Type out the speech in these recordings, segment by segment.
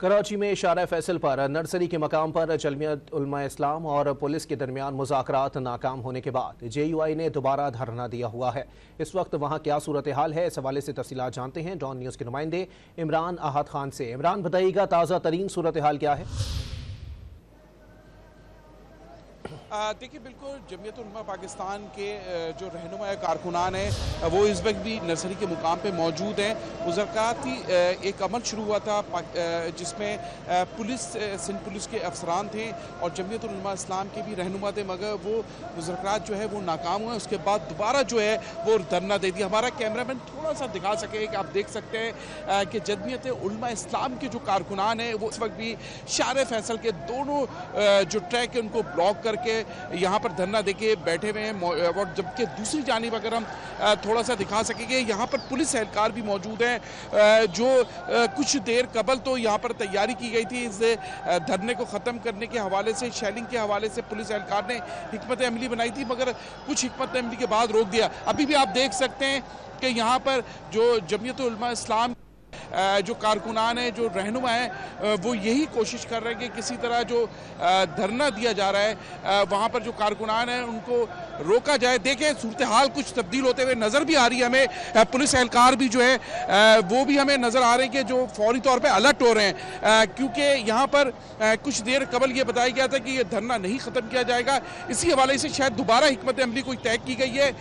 कराची में इशारा फैसल पर नर्सरी के मकाम पर जमीयत उलमा इस्लाम और पुलिस के दरमियान मुज़ाकरात नाकाम होने के बाद JUI ने दोबारा धरना दिया हुआ है। इस वक्त वहाँ क्या सूरत हाल है, इस हवाले से तफसीलात जानते हैं डॉन न्यूज़ के नुमाइंदे इमरान अहद खान से। इमरान, बताइएगा ताज़ा तरीन सूरत हाल क्या है? देखिए, बिल्कुल जमीयत उलमा पाकिस्तान के जो रहनुमा कारकुनान हैं वो इस वक्त भी नर्सरी के मुकाम पे मौजूद हैं। मुज़ाकराती एक अमल शुरू हुआ था जिसमें सिंध पुलिस के अफसरान थे और जमीयत उलमा इस्लाम के भी रहनुमा थे, मगर वो मुज़ाकरात जो है वो नाकाम हुए। उसके बाद दोबारा जो है वो धरना दे दिया। हमारा कैमरामैन थोड़ा सा दिखा सके कि आप देख सकते हैं कि जमीयत उलमा इस्लाम के जो कारकुनान हैं वो इस वक्त भी शार फैसल के दोनों जो ट्रैक है उनको ब्लॉक करके यहाँ पर धरना देके बैठे हुए हैं। और जबकि दूसरी जानिब अगर हम थोड़ा सा दिखा सकेंगे, यहाँ पर पुलिस एहलकार भी मौजूद हैं जो कुछ देर कबल तो यहाँ पर तैयारी की गई थी इस धरने को ख़त्म करने के हवाले से, शेलिंग के हवाले से पुलिस एहलकार ने हिकमत अमली बनाई थी, मगर कुछ हिकमत अमली के बाद रोक दिया। अभी भी आप देख सकते हैं कि यहाँ पर जो जमीयत उलमा इस्लाम जो कारकुनान है, जो रहनुमा है, वो यही कोशिश कर रहे हैं कि किसी तरह जो धरना दिया जा रहा है वहाँ पर जो कारकुनान है उनको रोका जाए। देखें, सूरत हाल कुछ तब्दील होते हुए नज़र भी आ रही है हमें। पुलिस एहलकार भी जो है वो भी हमें नज़र आ रहे हैं कि जो फौरी तौर पे अलर्ट हो रहे हैं, क्योंकि यहाँ पर कुछ देर कबल ये बताया गया था कि ये धरना नहीं ख़त्म किया जाएगा। इसी हवाले से शायद दोबारा हिकमत अमली कोई तय की गई है।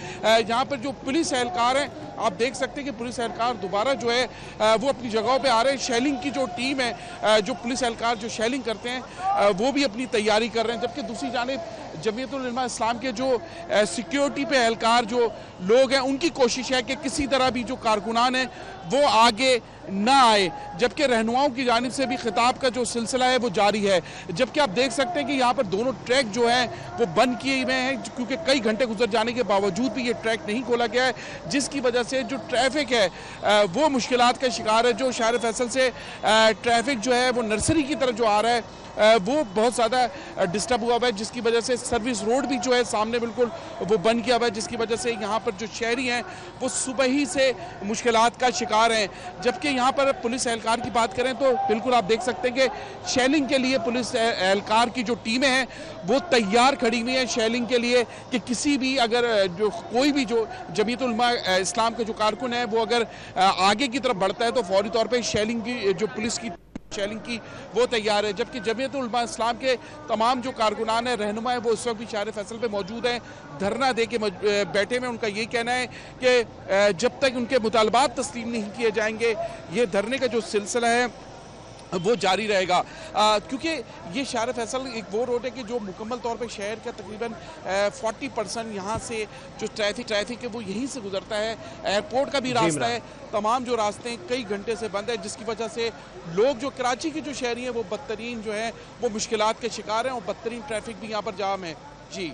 यहाँ पर जो पुलिस एहलकार हैं, आप देख सकते हैं कि पुलिस एहलकार दोबारा जो है वो अपनी जगहों पे आ रहे हैं। शेलिंग की जो टीम है, जो पुलिस एहलकार जो शेलिंग करते हैं वो भी अपनी तैयारी कर रहे हैं। जबकि दूसरी जानिब जमीयत उलमा इस्लाम के जो सिक्योरिटी पे एहलकार जो लोग हैं उनकी कोशिश है कि किसी तरह भी जो कारकुनान है वो आगे ना आए, जबकि रहनुमाओं की जानिब से भी खिताब का जो सिलसिला है वो जारी है। जबकि आप देख सकते हैं कि यहाँ पर दोनों ट्रैक जो हैं वो बंद किए हुए हैं, क्योंकि कई घंटे गुजर जाने के बावजूद भी ये ट्रैक नहीं खोला गया है, जिसकी वजह से जो ट्रैफिक है वो मुश्किलात का शिकार है। जो शार फैसल से ट्रैफिक जो है वो नर्सरी की तरफ जो आ रहा है वो बहुत ज़्यादा डिस्टर्ब हुआ हुआ है, जिसकी वजह से सर्विस रोड भी जो है सामने बिल्कुल वो बंद किया हुआ है, जिसकी वजह से यहाँ पर जो शहरी हैं वो सुबह ही से मुश्किलात का शिकार हैं। जबकि यहाँ पर पुलिस एहलकार की बात करें तो बिल्कुल आप देख सकते हैं कि शेलिंग के लिए पुलिस एहलकार की जो टीमें हैं वो तैयार खड़ी हुई हैं शेलिंग के लिए कि किसी भी अगर जो कोई भी जो जमीयत उलमा इस्लाम के जो कारकुन है वो अगर आगे की तरफ बढ़ता है तो फौरी तौर पर शेलिंग की जो पुलिस की शेलिंग की वो तैयार है। जबकि जमीयत उलमा इस्लाम के तमाम जो कारकुनान है, रहनुमा है, वो इस वक्त भी शार फैसल पे मौजूद हैं, धरना दे के बैठे में। उनका ये कहना है कि जब तक उनके मुतालबात तस्लीम नहीं किए जाएंगे ये धरने का जो सिलसिला है वो जारी रहेगा, क्योंकि ये शार फैसल एक वो रोड है कि जो मुकम्मल तौर पे शहर का तकरीबन 40% यहाँ से जो ट्रैफिक है वो यहीं से गुजरता है। एयरपोर्ट का भी रास्ता है, तमाम जो रास्ते हैं कई घंटे से बंद है, जिसकी वजह से लोग जो कराची के जो शहरी हैं वो बदतरीन जो है वो मुश्किलात के शिकार हैं और बदतरीन ट्रैफिक भी यहाँ पर जाम है। जी।